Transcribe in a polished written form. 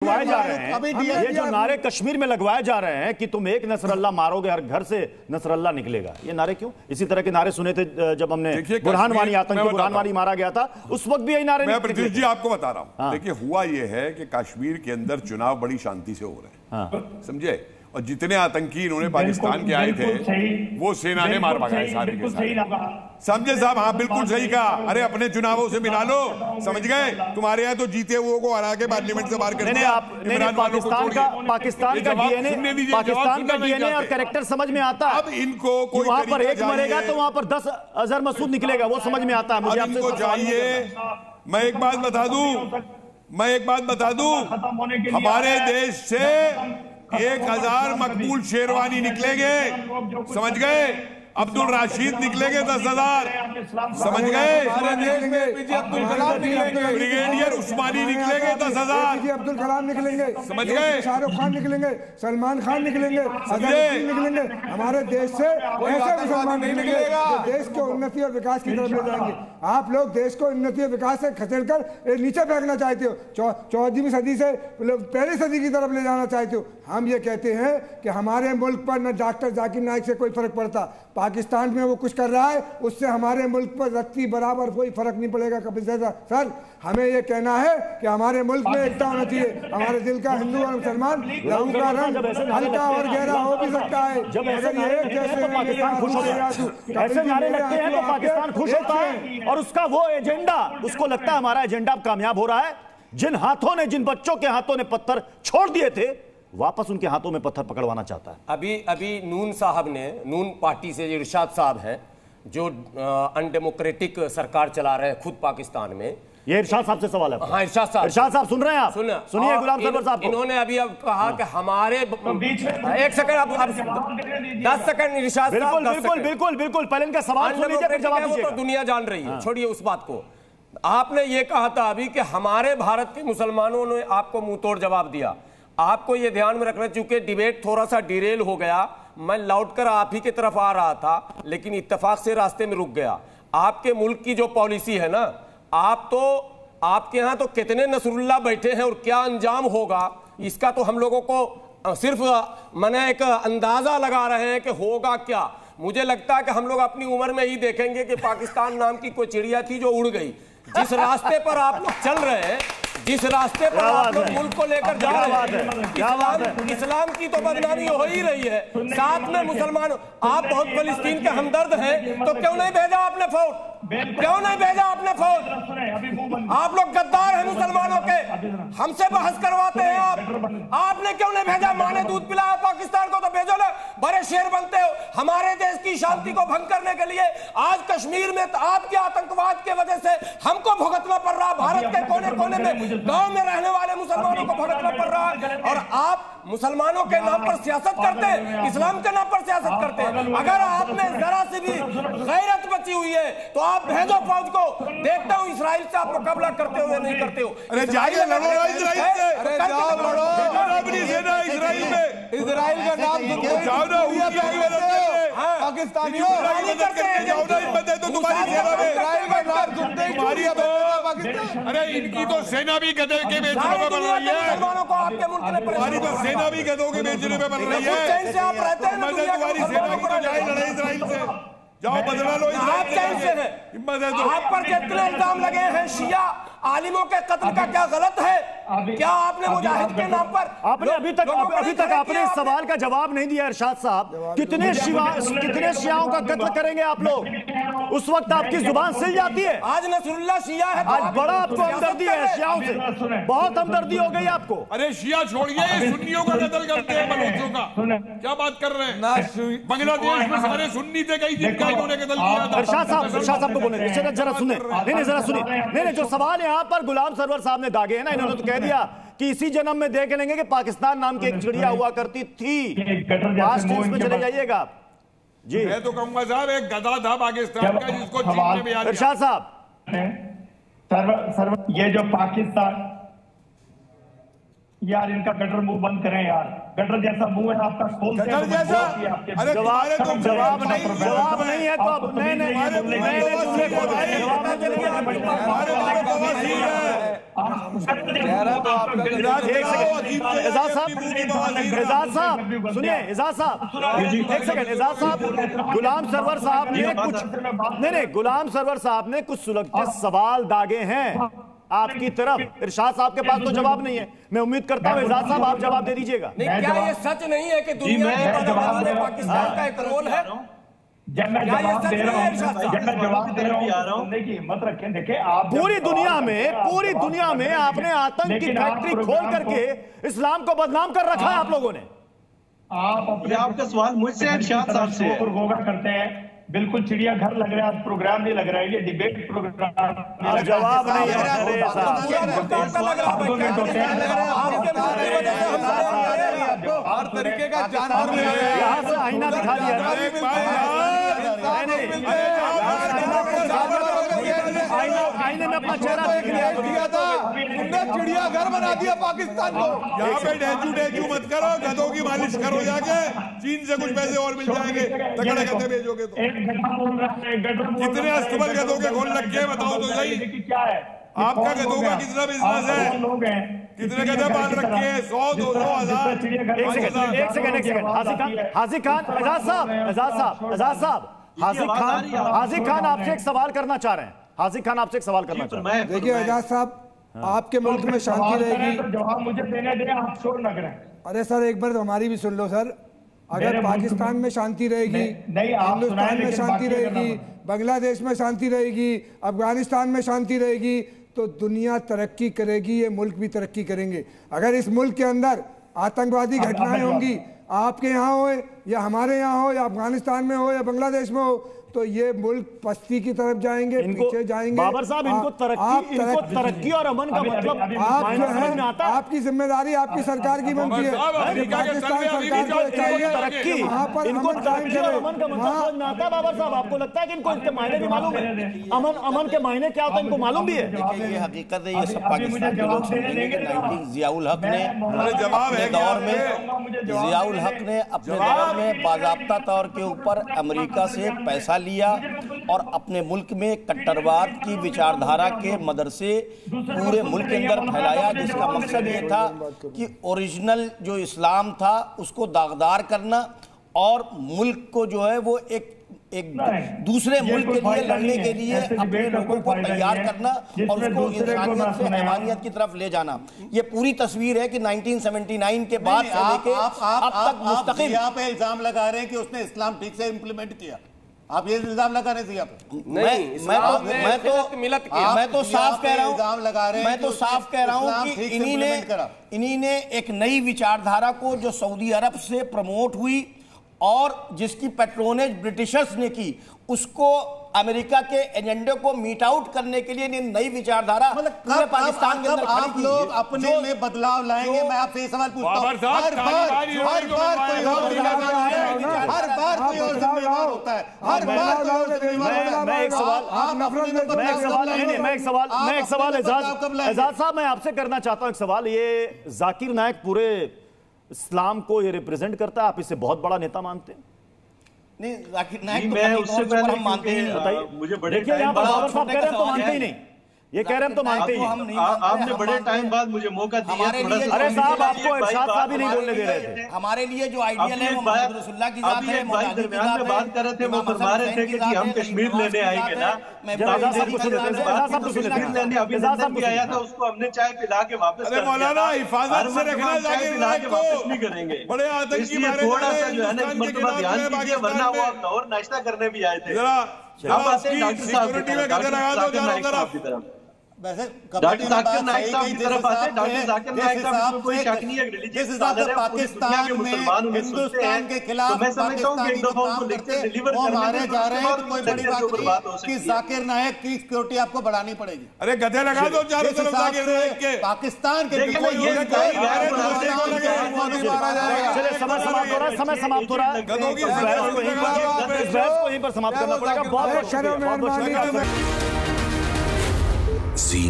लगवाए जा रहे हैं, ये जो नारे कश्मीर में लगवाए जा रहे हैं कि तुम एक नसरल्ला मारोगे हर घर से नसरल्ला निकलेगा, ये नारे क्यों? इसी तरह के नारे सुने थे जब हमने बुरहान वानी आतंकी बुरहान वानी मारा गया था, उस वक्त भी यही नारे। मैं प्रतीश जी आपको बता रहा हूं, देखिए हुआ ये है कि कश्मीर के अंदर चुनाव बड़ी शांति से हो रहे हैं, समझे, और जितने आतंकी इन्होंने पाकिस्तान के आए थे वो सेना ने मार भगाए सारे के सारे। समझे साहब? हाँ बिल्कुल सही कहा। अरे अपने चुनावों से मिला लो, समझ गए? तुम्हारे यहाँ तो जीते हुए को हरा के पार्लियामेंट से बाहर कर दिया। पाकिस्तान का डीएनए और कैरेक्टर समझ में आता है। अब इनको कोई वहां पर एक मरेगा तो वहां पर 10 अजहर मसूद निकलेगा, वो समझ में आता है मुझे। आपको चाहिए मैं एक बात बता दूं, हमारे देश से 1000 मकबूल शेरवानी निकलेंगे, समझ गए? अब्दुल राशिद निकलेंगे 10,000, समझ गए? ब्रिगेडियर उस्मानी निकलेंगे 10,000, अब्दुल कलाम निकलेंगे, समझ गए? शाहरुख खान निकलेंगे, सलमान खान निकलेंगे, निकलेंगे। हमारे देश से ऐसे मुसलमान निकलेंगे जो देश को उन्नति और विकास की तरफ ले जाएंगे। आप लोग देश को उन्नति और विकास से खसेड़कर नीचे फेंकना चाहते हो, 14वीं सदी से पहली सदी की तरफ ले जाना चाहते हो। हम ये कहते हैं कि हमारे मुल्क पर न डॉक्टर जाकिर नाइक से कोई फर्क पड़ता, पाकिस्तान में वो कुछ कर रहा है उससे हमारे मुल्क पर रत्ती बराबर कोई फर्क नहीं पड़ेगा कभी। सर हमें ये कहना है कि हमारे मुल्क में एकता होना चाहिए। हमारे दिल का हिंदू और मुसलमान लहू का रंग हल्का और गहरा हो भी सकता है, जब ऐसे नारे लगते हैं तो पाकिस्तान खुश होता है, ऐसे नारे लगते हैं तो पाकिस्तान खुश होता है, और उसका वो एजेंडा, उसको लगता है हमारा एजेंडा अब कामयाब हो रहा है। जिन हाथों ने, जिन बच्चों के हाथों ने पत्थर छोड़ दिए थे, वापस उनके हाथों में पत्थर पकड़वाना चाहता है। अभी नून साहब ने, नून पार्टी से इरशाद साहब हैं जो अनडेमोक्रेटिक सरकार चला रहे हैं खुद पाकिस्तान में। ये इरशाद साहब से सवाल है। हाँ इरशाद साहब सुन रहे हैं आप? सुनिए गुलाम सरवर साहब। इन्होंने अभी अब कहा कि हमारे एक सेकंड, अब 10 सेकंड इरशाद साहब। बिल्कुल पहले इनका सवाल सुन लीजिए फिर जवाब दीजिएगा। तो दुनिया जान रही है, छोड़िए उस बात को। आपने ये कहा था अभी कि हमारे भारत के मुसलमानों ने आपको मुंह तोड़ जवाब दिया। आपको यह ध्यान में रखना, चूंकि डिबेट थोड़ा सा डिरेल हो गया, मैं लौटकर आप ही की तरफ आ रहा था लेकिन इत्तेफाक से रास्ते में रुक गया। आपके मुल्क की जो पॉलिसी है ना, आपके यहां तो कितने नसरुल्लाह बैठे हैं और क्या अंजाम होगा इसका तो हम लोगों को सिर्फ मैंने एक अंदाजा लगा रहे हैं कि होगा क्या। मुझे लगता है कि हम लोग अपनी उम्र में ही देखेंगे कि पाकिस्तान नाम की कोई चिड़िया थी जो उड़ गई। जिस रास्ते पर आप लोग चल रहे हैं, जिस रास्ते पर आप लोग मुल्क को लेकर जा रहे हैं, इस्लाम की तो बदनामी हो ही रही है, साथ में मुसलमान। आप बहुत फलस्तीन के हमदर्द हैं, तो क्यों नहीं भेजा आपने फौज? क्यों नहीं भेजा आपने फौज? आप लोग गद्दार हैं मुसलमानों के, हमसे बहस करवाते हैं आपने क्यों नहीं भेजा? माँ ने दूध पिलाया पाकिस्तान को, तो भेजो ना, बड़े शेर बनते हो। हमारे देश की शांति को भंग करने के लिए आज कश्मीर में आपके आतंकवाद की वजह से हमको भुगतना पड़ रहा। भारत के कोने कोने में गांव में रहने वाले मुसलमानों को भुगतना पड़ रहा है, और आप मुसलमानों के नाम पर सियासत करते हैं, इस्लाम के नाम पर सियासत करते हैं। अगर आप में जरा सी भी गैरत बची हुई है तो आप भेजो फौज को, देखता हूं इसराइल से आप मुकाबला करते हो या नहीं करते हो। अरे जाइए लड़ो इजराइल से, अपनी सेना इजराइल में, इजराइल का नाम जाओ ना, पाकिस्तानियों जाओ ना, हिम्मत है तो तुम्हारी सेना में इजराइल का नाम सुनते ही तुम्हारी पाकिस्तान। अरे इनकी तो सेना भी गधे के बेचने में बन रही है, तुम्हारी तो सेना भी गधों के बेचने में बन रही है। तुम्हारी सेना की तो जाए लड़ाई इजराइल से, जाओ बदला लो। आप कैसे हैं? हिम्मत है तो। आप पर कितने इल्जाम लगे हैं शिया आलिमों के कत्ल का, क्या गलत है? क्या आपने मुजाहिद के नाम पर आपने अभी तक आपने इस सवाल का जवाब नहीं दिया इरशाद साहब। कितने शियाओं का कत्ल करेंगे आप लोग? उस वक्त आपकी जुबान सिल जाती है। आज नसरुल्लाह शिया है, आज बड़ा आपको हमदर्दी है शियाओं से, बहुत हमदर्दी हो गई आपको। अरे शिया छोड़िए, सुन्नियों का कत्ल करते हैं, बलूचों का क्या बात कर रहे हैं? बांग्लादेश में सारे सुन्नी थे, कई दिन का इन्होंने कत्ल किया था। इरशाद साहब को बोले, जरा सुने, नहीं जरा सुनिए, नहीं जो सवाल यहाँ पर गुलाम सरवर साहब ने दागे हैं ना, इन्होंने तो कह दिया कि इसी जन्म में देख लेंगे कि पाकिस्तान नाम की एक चिड़िया हुआ करती थी। पास्ट टेंस में चले जाइएगा आप जी। मैं तो कहूंगा साहब एक गधा था पाकिस्तान का जिसको जीतने में इरशाद साहब, सर्वर ये जो पाकिस्तान, यार इनका गटर मुंह बंद करें यार, गटर जैसा मुंह है आपका, गटर जैसा। अरे जवाब नहीं है तो अब नहीं एजाज साहब सुनिए, एजाज साहब एक सेकंड, एजाज साहब गुलाम सरवर साहब ने कुछ नहीं, गुलाम सरवर साहब ने कुछ सुलझते सवाल दागे हैं आपकी तरफ। इरशाद साहब के पास तो जवाब नहीं है, मैं उम्मीद करता हूं एजाज साहब आप जवाब दे दीजिएगा। नहीं, क्या ये सच नहीं है कि दुनिया की बदौलत में पाकिस्तान का एक रोल है? जब मैं जवाब दे रहा हूं देखिए हिम्मत रखें, देखें आप पूरी दुनिया में आपने आतंक की फैक्ट्री खोल करके इस्लाम को बदनाम कर रखा है आप लोगों ने। आप आपका सवाल मुझसे इरशाद साहब से करते हैं, बिल्कुल चिड़ियाघर लग रहा है, प्रोग्राम नहीं लग रहा है, ये डिबेट प्रोग्राम। जवाब नहीं है हर तरीके का जानवर यहाँ से आईना दिखा दिया, आईने में अपना चेहरा देख लिया था, तुमने चिड़ियाघर बना दिया पाकिस्तान को। यहाँ पे डेजू मत करो, गधों की मालिश करो जाके, चीन से कुछ पैसे और मिल जाएंगे, तगड़े गधे भेजोगे तो। कितने अस्तबल गधों के खोल रखे बताओ तो सही, क्या है आपका गधों का कितना बिजनेस है, लोग हैं कितने गधे पाल रखे हैं, 100, 200, 1000। एक सेकंड हाजी खान हाजी खान आपसे एक सवाल करना चाह रहे हैं। हाजी खान आपसे एक सवाल करना चाह रहे हैं। देखिए एजाज साहब, आपके मुल्क में शांति रहेगी, जवाब मुझे देने दें, आप शोर न करें। अरे सर एक बार हमारी भी सुन लो सर। अगर पाकिस्तान में शांति रहेगी, हिंदुस्तान में शांति रहेगी, बांग्लादेश में शांति रहेगी, अफगानिस्तान में शांति रहेगी, तो दुनिया तरक्की करेगी, ये मुल्क भी तरक्की करेंगे। अगर इस मुल्क के अंदर आतंकवादी घटनाएं होंगी, आपके यहाँ हो या हमारे यहाँ हो या अफगानिस्तान में हो या बांग्लादेश में हो, तो ये मुल्क पस्ती की तरफ जाएंगे, पीछे जाएंगे। बाबर साहब इनको तरक्की और अमन का मतलब आप जो है, आपकी जिम्मेदारी आपकी सरकार की बनती है, पाकिस्तान सरकार को चाहिए तरक्की, वहाँ पर इनको तरक्की और अमन का मतलब में आता है। बाबर साहब आपको लगता है कि इनको इसके मायने भी मालूम है? अमन के मायने क्या होता है इनको मालूम भी है? देखिए ये हकीकत है, ये सब पाकिस्तान के लोग समझेंगे कि 19 जियाउल हक ने अपने दौर में बाज़ाब्ता तौर के ऊपर अमेरिका से पैसा लिया और अपने मुल्क में कट्टरवाद की विचारधारा के मदरसे पूरे मुल्क के अंदर फैलाया, जिसका मकसद ये था कि ओरिजिनल जो इस्लाम था उसको दागदार करना और मुल्क को जो है वो एक दूसरे मुल्क के लिए लड़ने के लिए अपने लोगों को तैयार करना और उसको इंसानियत से हैवानियत की तरफ ले जाना। ये पूरी तस्वीर है कि 1979 के बाद से लेके अब तक मुस्तकिल यहाँ पे इल्जाम लगा रहे हैं कि उसने इस्लाम ठीक से इंप्लीमेंट किया। आप ये इल्जाम लगा रहे थे यहाँ पे? मैं तो साफ कह रहा हूँ कि इन्हीं ने एक नई विचारधारा को जो सऊदी अरब से प्रमोट हुई और जिसकी पेट्रोनेज ब्रिटिशर्स ने की, उसको अमेरिका के एजेंडे को मीट आउट करने के लिए नई विचारधारा पूरे पाकिस्तान के अंदर आप लोग अपने में बदलाव लाएंगे। मैं आपसे ये सवाल पूछता हूं, हर बार कोई और जिम्मेदार होता है, हर बार कोई और जिम्मेदार होता है। मैं एक सवाल एजाज साहब मैं आपसे करना चाहता हूं। एक सवाल, ये जाकिर नायक पूरे इस्लाम को ये रिप्रेजेंट करता है, आप इसे बहुत बड़ा नेता मानते हैं? नहीं, जाकिर नायक तो उससे पहले हम मानते हैं। मुझे देखिए यहाँ पर बाबर साहब कह रहे हैं तो मानते ही नहीं, ये कह रहे हैं तो मानते ही नहीं। आपने बड़े टाइम बाद मुझे मौका दिया। अरे साहब आपको इरशाद साहब ही नहीं बोलने दे रहे थे। हमारे लिए जो आइडियल है वो मोहम्मद रसूलुल्लाह की जात है, दरमियान में बात कर रहे थे, वो फरमा रहे थे कि हम कश्मीर लेने आएंगे ना। अभी आया था, उसको हमने चाय पिला के वापस मौलाना हिफाजत से रखना वापस नहीं करेंगे। बड़े आतंकी थोड़ा सा जो है ना इस मरतबा ध्यान दीजिए, वरना वो आप लाहौर नाश्ता करने भी आए थे। सिक्योरिटी में कदर लगा दो चारों तरफ। डॉक्टर जाकिर नाइक साहब की तरफ आते हैं। डॉक्टर जाकिर नाइक साहब कोई शक नहीं है, रिलीजियस फादर है, पाकिस्तान के मुसलमान हिंदुस्तान के खिलाफ, तो मैं समझता हूं कि एक दफा उनको लिखते डिलीवर करने जा रहे हैं, तो कोई बड़ी बात नहीं कि जाकिर नाइक की सिक्योरिटी आपको बढ़ानी पड़ेगी। अरे गधे लगा दो चारों तरफ जाकिर नाइक के। पाकिस्तान के चलिए समय समाप्त हो रहा है, इस बहस को यहीं पर समाप्त करना पड़ेगा। बहुत Zee